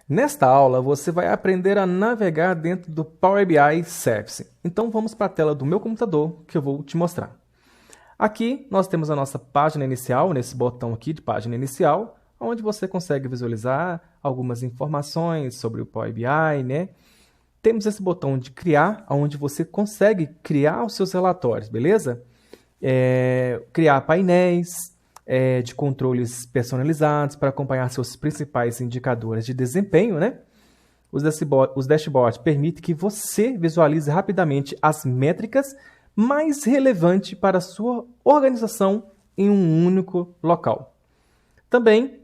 Nesta aula, você vai aprender a navegar dentro do Power BI Service. Então, vamos para a tela do meu computador, que eu vou te mostrar. Aqui, nós temos a nossa página inicial, nesse botão aqui de página inicial, onde você consegue visualizar algumas informações sobre o Power BI, né? Temos esse botão de criar, onde você consegue criar os seus relatórios, beleza? Criar painéis, de controles personalizados para acompanhar seus principais indicadores de desempenho, né? Os dashboards permitem que você visualize rapidamente as métricas mais relevantes para a sua organização em um único local. Também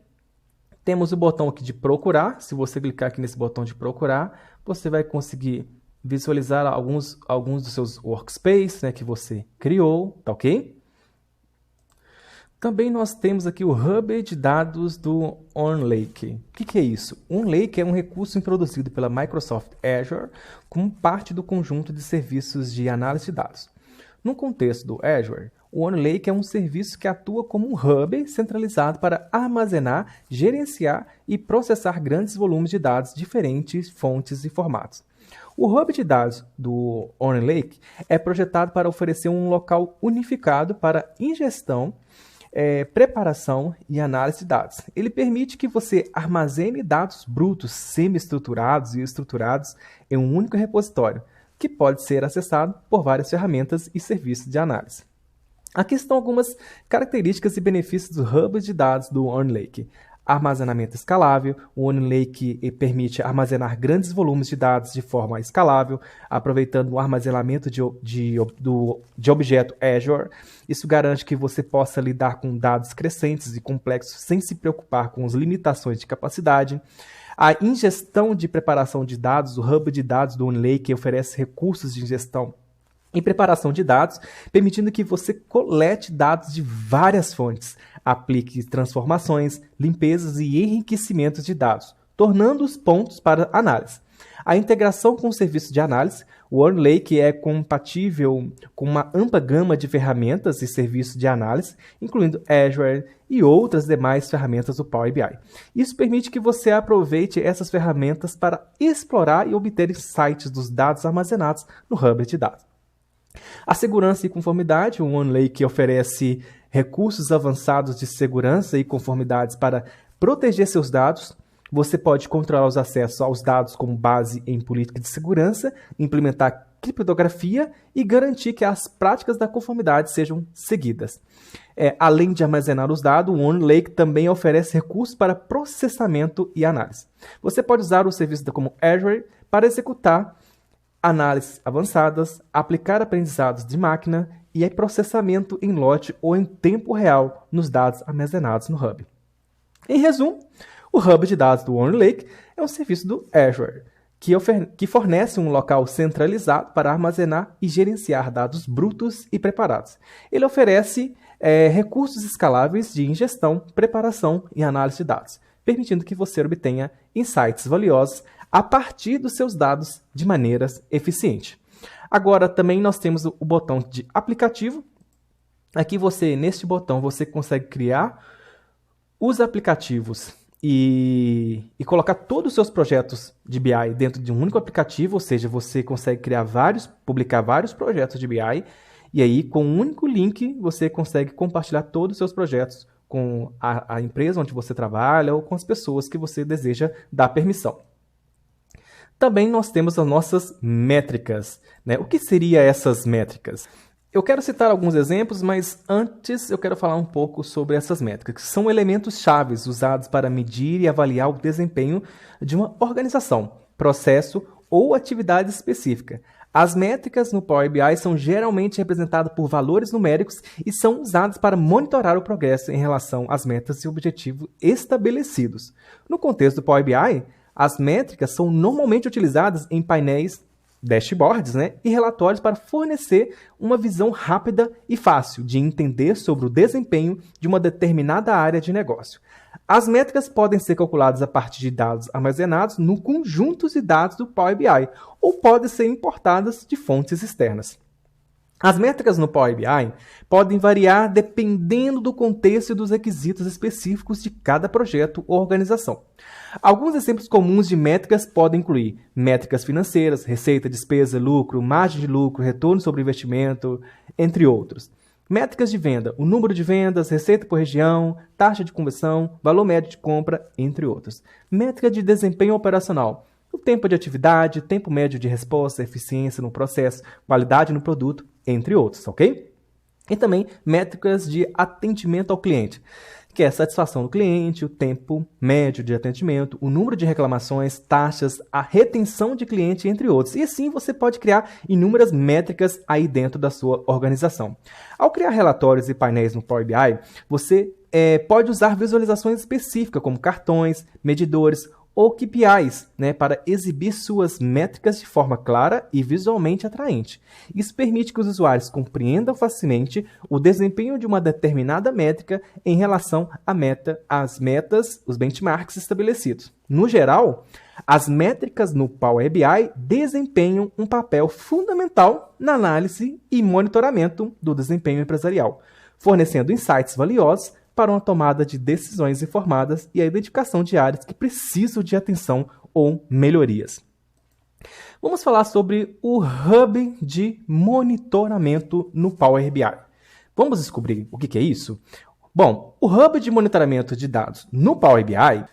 temos o botão aqui de procurar. Se você clicar aqui nesse botão de procurar, você vai conseguir visualizar alguns dos seus workspaces, né, que você criou, tá ok? Também nós temos aqui o Hub de dados do OneLake. O que é isso? O OneLake é um recurso introduzido pela Microsoft Azure como parte do conjunto de serviços de análise de dados. No contexto do Azure, o OneLake é um serviço que atua como um hub centralizado para armazenar, gerenciar e processar grandes volumes de dados de diferentes fontes e formatos. O hub de dados do OneLake é projetado para oferecer um local unificado para ingestão, preparação e análise de dados. Ele permite que você armazene dados brutos, semi-estruturados e estruturados em um único repositório, que pode ser acessado por várias ferramentas e serviços de análise. Aqui estão algumas características e benefícios do hub de dados do OneLake. Armazenamento escalável. O OneLake permite armazenar grandes volumes de dados de forma escalável, aproveitando o armazenamento de objeto Azure. Isso garante que você possa lidar com dados crescentes e complexos sem se preocupar com as limitações de capacidade. A ingestão de preparação de dados. O hub de dados do OneLake oferece recursos de ingestão e preparação de dados, permitindo que você colete dados de várias fontes, aplique transformações, limpezas e enriquecimentos de dados, tornando-os pontos para análise. A integração com o serviço de análise. O OneLake é compatível com uma ampla gama de ferramentas e serviços de análise, incluindo Azure e outras demais ferramentas do Power BI. Isso permite que você aproveite essas ferramentas para explorar e obter insights dos dados armazenados no hub de dados. A segurança e conformidade. O OneLake oferece recursos avançados de segurança e conformidades para proteger seus dados. Você pode controlar os acessos aos dados com base em política de segurança, implementar criptografia e garantir que as práticas da conformidade sejam seguidas. Além de armazenar os dados, o OneLake também oferece recursos para processamento e análise. Você pode usar o serviço como Azure para executar análises avançadas, aplicar aprendizados de máquina e processamento em lote ou em tempo real nos dados armazenados no Hub. Em resumo, o Hub de dados do OneLake é um serviço do Azure, que fornece um local centralizado para armazenar e gerenciar dados brutos e preparados. Ele oferece recursos escaláveis de ingestão, preparação e análise de dados, permitindo que você obtenha insights valiosos a partir dos seus dados de maneira eficiente. Agora, também nós temos o botão de aplicativo. Aqui neste botão, você consegue criar os aplicativos e colocar todos os seus projetos de BI dentro de um único aplicativo, ou seja, você consegue publicar vários projetos de BI, e aí, com um único link, você consegue compartilhar todos os seus projetos com a empresa onde você trabalha ou com as pessoas que você deseja dar permissão. Também nós temos as nossas métricas, né? O que seriam essas métricas? Eu quero citar alguns exemplos, mas antes eu quero falar um pouco sobre essas métricas, que são elementos chaves usados para medir e avaliar o desempenho de uma organização, processo ou atividade específica. As métricas no Power BI são geralmente representadas por valores numéricos e são usadas para monitorar o progresso em relação às metas e objetivos estabelecidos. No contexto do Power BI, as métricas são normalmente utilizadas em painéis, dashboards, né, e relatórios para fornecer uma visão rápida e fácil de entender sobre o desempenho de uma determinada área de negócio. As métricas podem ser calculadas a partir de dados armazenados no conjunto de dados do Power BI ou podem ser importadas de fontes externas. As métricas no Power BI podem variar dependendo do contexto e dos requisitos específicos de cada projeto ou organização. Alguns exemplos comuns de métricas podem incluir métricas financeiras, receita, despesa, lucro, margem de lucro, retorno sobre investimento, entre outros. Métricas de venda, o número de vendas, receita por região, taxa de conversão, valor médio de compra, entre outros. Métrica de desempenho operacional, o tempo de atividade, tempo médio de resposta, eficiência no processo, qualidade no produto, entre outros, ok? E também métricas de atendimento ao cliente, que é a satisfação do cliente, o tempo médio de atendimento, o número de reclamações, taxas, a retenção de cliente, entre outros. E assim você pode criar inúmeras métricas aí dentro da sua organização. Ao criar relatórios e painéis no Power BI, você pode usar visualizações específicas, como cartões, medidores, ou KPIs, para exibir suas métricas de forma clara e visualmente atraente. Isso permite que os usuários compreendam facilmente o desempenho de uma determinada métrica em relação às metas, os benchmarks estabelecidos. No geral, as métricas no Power BI desempenham um papel fundamental na análise e monitoramento do desempenho empresarial, fornecendo insights valiosos para uma tomada de decisões informadas e a identificação de áreas que precisam de atenção ou melhorias. Vamos falar sobre o Hub de monitoramento no Power BI. Vamos descobrir o que é isso? Bom, o Hub de monitoramento de dados no Power BI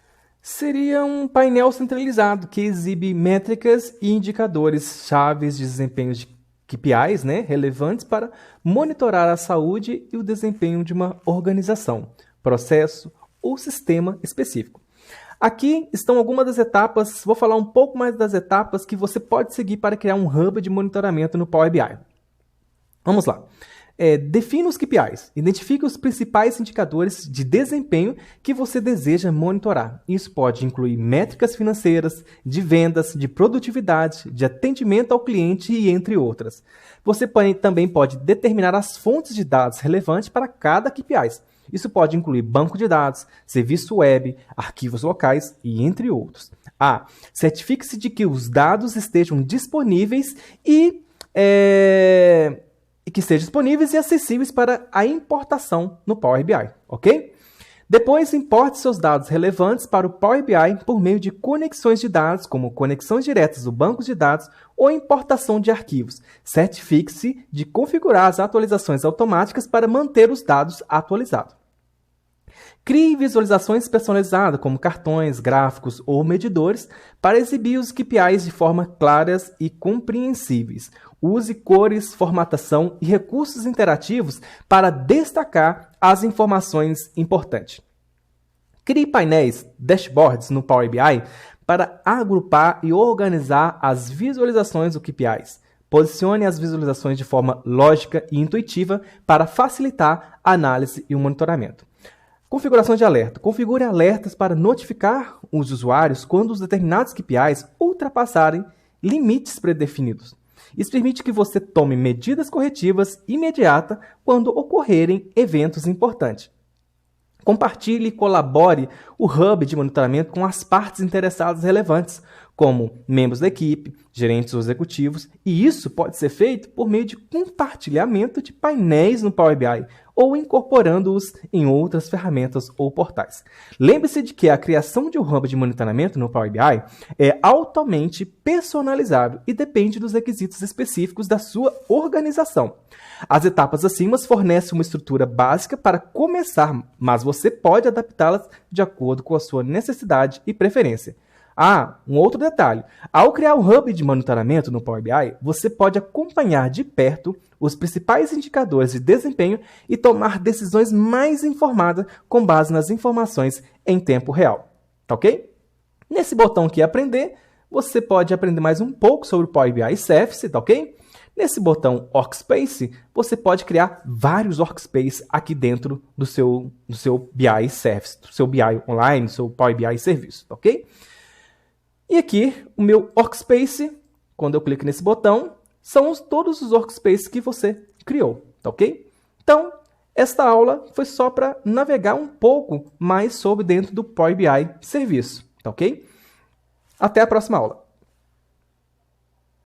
seria um painel centralizado que exibe métricas e indicadores chaves de desempenho de KPIs, relevantes para monitorar a saúde e o desempenho de uma organização, processo ou sistema específico. Aqui estão algumas das etapas, vou falar um pouco mais das etapas que você pode seguir para criar um hub de monitoramento no Power BI. Vamos lá. Defina os KPIs. Identifique os principais indicadores de desempenho que você deseja monitorar. Isso pode incluir métricas financeiras, de vendas, de produtividade, de atendimento ao cliente e entre outras. Você também pode determinar as fontes de dados relevantes para cada KPI. Isso pode incluir banco de dados, serviço web, arquivos locais e entre outros. Certifique-se de que os dados estejam disponíveis e que sejam disponíveis e acessíveis para a importação no Power BI, ok? Depois, importe seus dados relevantes para o Power BI por meio de conexões de dados, como conexões diretas do banco de dados ou importação de arquivos. Certifique-se de configurar as atualizações automáticas para manter os dados atualizados. Crie visualizações personalizadas, como cartões, gráficos ou medidores, para exibir os KPIs de forma claras e compreensíveis. Use cores, formatação e recursos interativos para destacar as informações importantes. Crie painéis, dashboards no Power BI para agrupar e organizar as visualizações do KPIs. Posicione as visualizações de forma lógica e intuitiva para facilitar a análise e o monitoramento. Configuração de alerta. Configure alertas para notificar os usuários quando os determinados KPIs ultrapassarem limites predefinidos. Isso permite que você tome medidas corretivas imediatas quando ocorrerem eventos importantes. Compartilhe e colabore o Hub de monitoramento com as partes interessadas relevantes, como membros da equipe, gerentes ou executivos, e isso pode ser feito por meio de compartilhamento de painéis no Power BI ou incorporando-os em outras ferramentas ou portais. Lembre-se de que a criação de um hub de monitoramento no Power BI é altamente personalizável e depende dos requisitos específicos da sua organização. As etapas acima fornecem uma estrutura básica para começar, mas você pode adaptá-las de acordo com a sua necessidade e preferência. Um outro detalhe. Ao criar o Hub de monitoramento no Power BI, você pode acompanhar de perto os principais indicadores de desempenho e tomar decisões mais informadas com base nas informações em tempo real. Tá ok? Nesse botão aqui, Aprender, você pode aprender mais um pouco sobre o Power BI Surface, tá ok? Nesse botão Workspace, você pode criar vários Workspaces aqui dentro do seu BI Surface, do seu BI Online, do seu Power BI Serviço, tá ok? E aqui, o meu Workspace, quando eu clico nesse botão, são todos os Workspaces que você criou, tá ok? Então, esta aula foi só para navegar um pouco mais sobre dentro do Power BI Serviço, tá ok? Até a próxima aula.